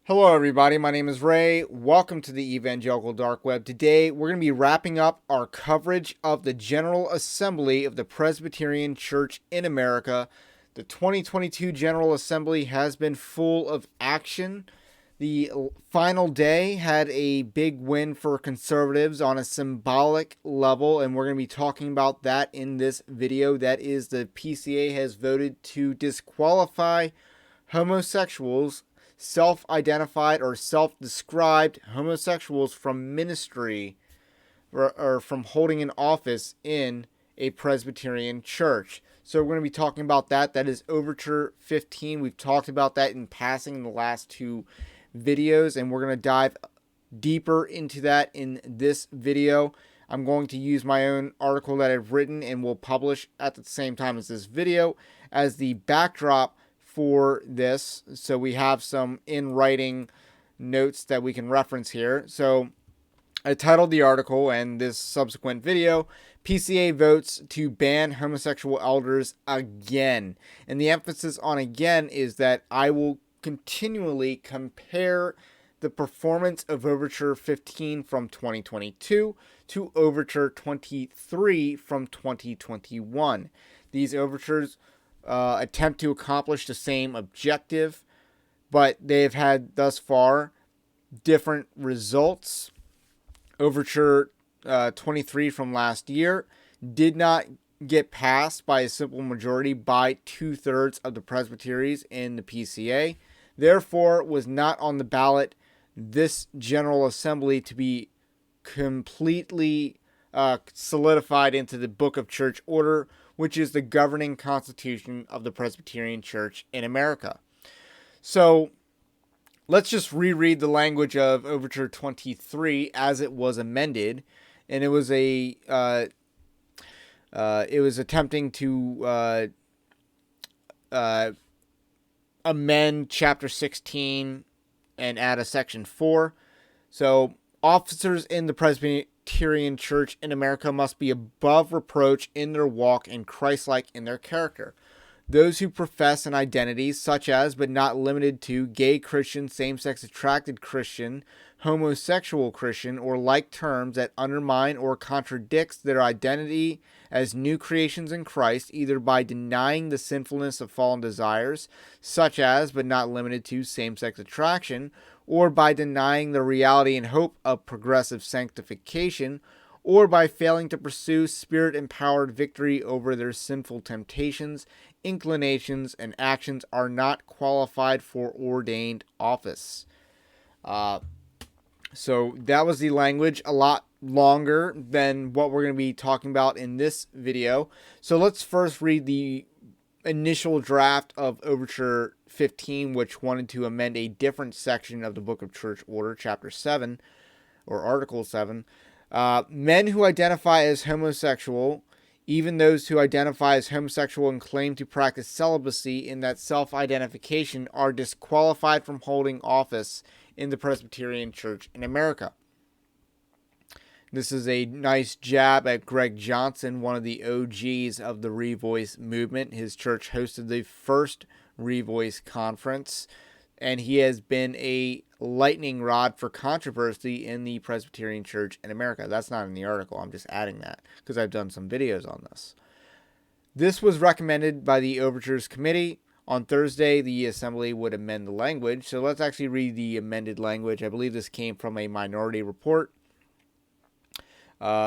Hello, everybody. My name is Ray. Welcome to the Evangelical Dark Web. Today, we're going to be wrapping up our coverage of the General Assembly of the Presbyterian Church in America. The 2022 General Assembly has been full of action. The final day had a big win for conservatives on a symbolic level, and we're going to be talking about that in this video. That is, the PCA has voted to disqualify homosexuals, self-identified or self-described homosexuals, from ministry or from holding an office in a Presbyterian church. So we're going to be talking about that. That is Overture 15. We've talked about that in passing in the last two videos, and we're going to dive deeper into that in this video. I'm going to use my own article that I've written and will publish at the same time as this video as the backdrop for this, so we have some in writing notes that we can reference here. So I titled the article and this subsequent video, PCA votes to ban homosexual elders again. And the emphasis on again is that I will continually compare the performance of Overture 15 from 2022 to Overture 23 from 2021. These overtures attempt to accomplish the same objective, but they've had thus far different results. Overture 23 from last year did not get passed by a simple majority by 2/3 of the presbyteries in the PCA. Therefore, was not on the ballot this General Assembly to be completely solidified into the Book of Church Order, which is the governing constitution of the Presbyterian Church in America. So let's just reread the language of Overture 23 as it was amended, and it was attempting to amend Chapter 16 and add a Section 4. So officers in the Presbyterian Church in America must be above reproach in their walk and Christ-like in their character. Those who profess an identity such as, but not limited to, gay Christian, same-sex attracted Christian, homosexual Christian, or like terms that undermine or contradicts their identity as new creations in Christ, either by denying the sinfulness of fallen desires, such as, but not limited to, same-sex attraction, or by denying the reality and hope of progressive sanctification, or by failing to pursue spirit-empowered victory over their sinful temptations, inclinations, and actions, are not qualified for ordained office. So that was the language, a lot longer than what we're going to be talking about in this video. So let's first read the initial draft of Overture 15, which wanted to amend a different section of the Book of Church Order, Chapter 7, or Article 7. Men who identify as homosexual, even those who identify as homosexual and claim to practice celibacy in that self-identification, are disqualified from holding office in the Presbyterian Church in America. This is a nice jab at Greg Johnson, one of the OGs of the Revoice movement. His church hosted the first Revoice conference, and he has been a lightning rod for controversy in the Presbyterian Church in America. That's not in the article. I'm just adding that because I've done some videos on this. This was recommended by the Overtures Committee. On Thursday, the Assembly would amend the language. So let's actually read the amended language. I believe this came from a Minority Report.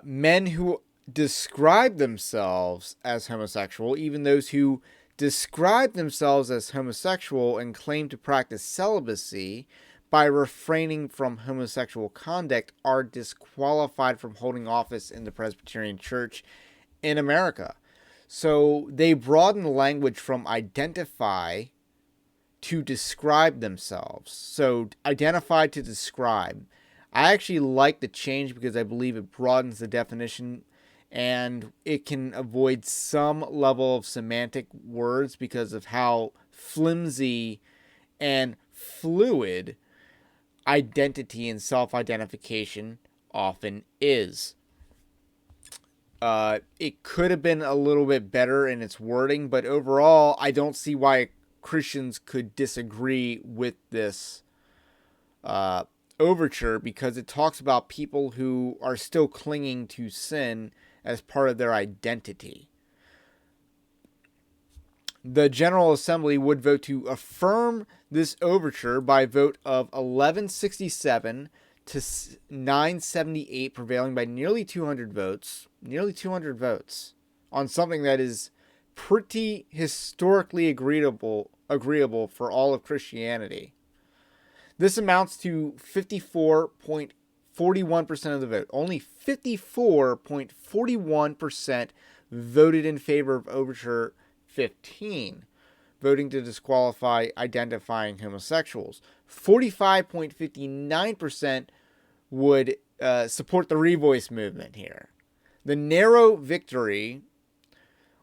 Men who describe themselves as homosexual, even those who describe themselves as homosexual and claim to practice celibacy by refraining from homosexual conduct, are disqualified from holding office in the Presbyterian Church in America. So they broaden the language from identify to describe themselves. So identify to describe. I actually like the change because I believe it broadens the definition and it can avoid some level of semantic words because of how flimsy and fluid identity and self-identification often is. It could have been a little bit better in its wording, but overall, I don't see why Christians could disagree with this overture because it talks about people who are still clinging to sin as part of their identity. The General Assembly would vote to affirm this overture by vote of 1167 to 978, prevailing by nearly 200 votes. Nearly 200 votes on something that is pretty historically agreeable for all of Christianity. This amounts to 54.41% of the vote. Only 54.41% voted in favor of Overture 15, voting to disqualify identifying homosexuals. 45.59% would support the Revoice movement here. The narrow victory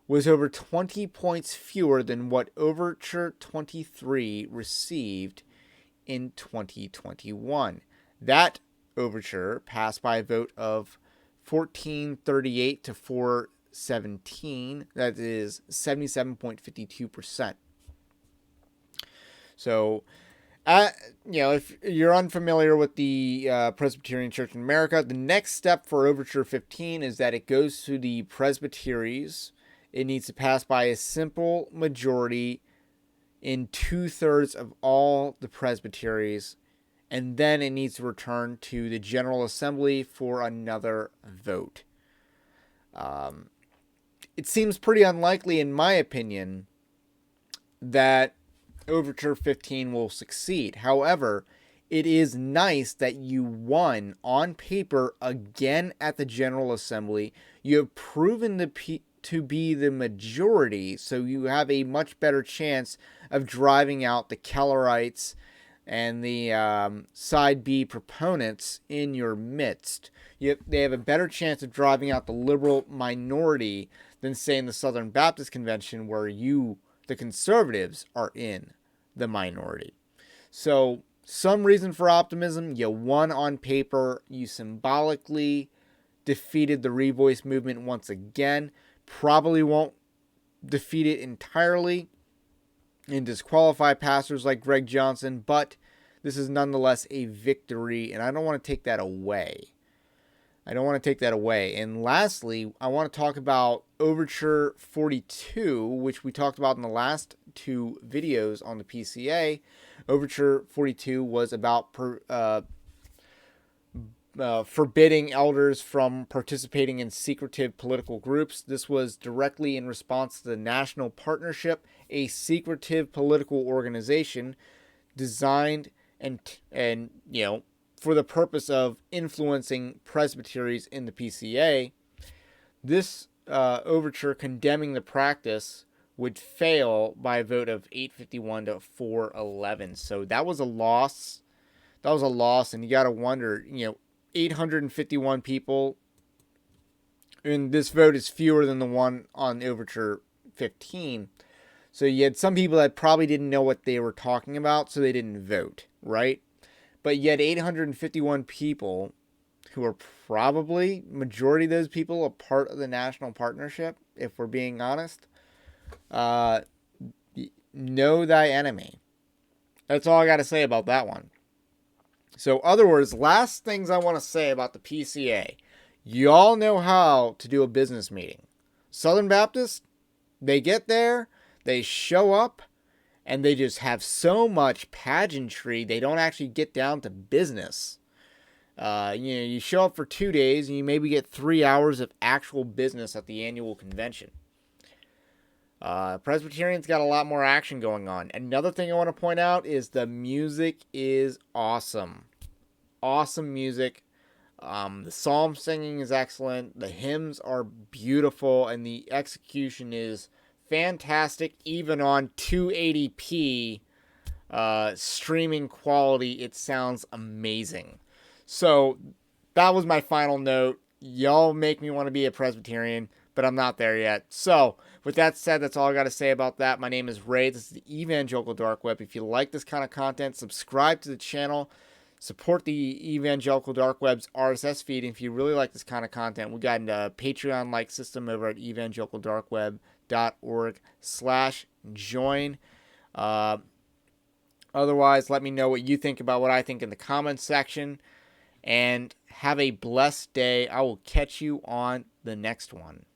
was over 20 points fewer than what Overture 23 received in 2021. That overture passed by a vote of 1438 to 417. That is 77.52%. So, if you're unfamiliar with the Presbyterian Church in America, the next step for Overture 15 is that it goes to the presbyteries. It needs to pass by a simple majority in 2/3 of all the presbyteries, and then it needs to return to the General Assembly for another vote. It seems pretty unlikely, in my opinion, that Overture 15 will succeed. However, it is nice that you won on paper again at the General Assembly. You have proven to be the majority, so you have a much better chance of driving out the Kellerites and the Side B proponents in your midst. They have a better chance of driving out the liberal minority than, say, in the Southern Baptist Convention, where the conservatives, are in the minority. So, some reason for optimism. You won on paper. You symbolically defeated the Revoice movement once again. Probably won't defeat it entirely and disqualify pastors like Greg Johnson, but this is nonetheless a victory, and I don't want to take that away. And lastly, I want to talk about Overture 42, which we talked about in the last two videos on the PCA. Overture 42 was about forbidding elders from participating in secretive political groups. This was directly in response to the National Partnership, a secretive political organization designed and for the purpose of influencing presbyteries in the PCA. This overture condemning the practice would fail by a vote of 851 to 411. So that was a loss. And you got to wonder, 851 people, and this vote is fewer than the one on Overture 15. So you had some people that probably didn't know what they were talking about, so they didn't vote, right? But yet 851 people, who are probably, majority of those people, a part of the National Partnership, if we're being honest, know thy enemy. That's all I got to say about that one. So, other words, last things I want to say about the PCA. Y'all know how to do a business meeting. Southern Baptist, they get there, they show up, and they just have so much pageantry, they don't actually get down to business. You show up for 2 days, and you maybe get 3 hours of actual business at the annual convention. Presbyterians got a lot more action going on. Another thing I want to point out is the music is awesome. Awesome music. The psalm singing is excellent. The hymns are beautiful, and the execution is fantastic. Even on 280p streaming quality, it sounds amazing. So that was my final note. Y'all make me want to be a Presbyterian, but I'm not there yet. So with that said, that's all I got to say about that. My name is Ray. This is the Evangelical Dark Web. If you like this kind of content, subscribe to the channel. Support the Evangelical Dark Web's RSS feed. And if you really like this kind of content, we got a Patreon-like system over at evangelicaldarkweb.org/join. Otherwise, let me know what you think about what I think in the comments section. And have a blessed day. I will catch you on the next one.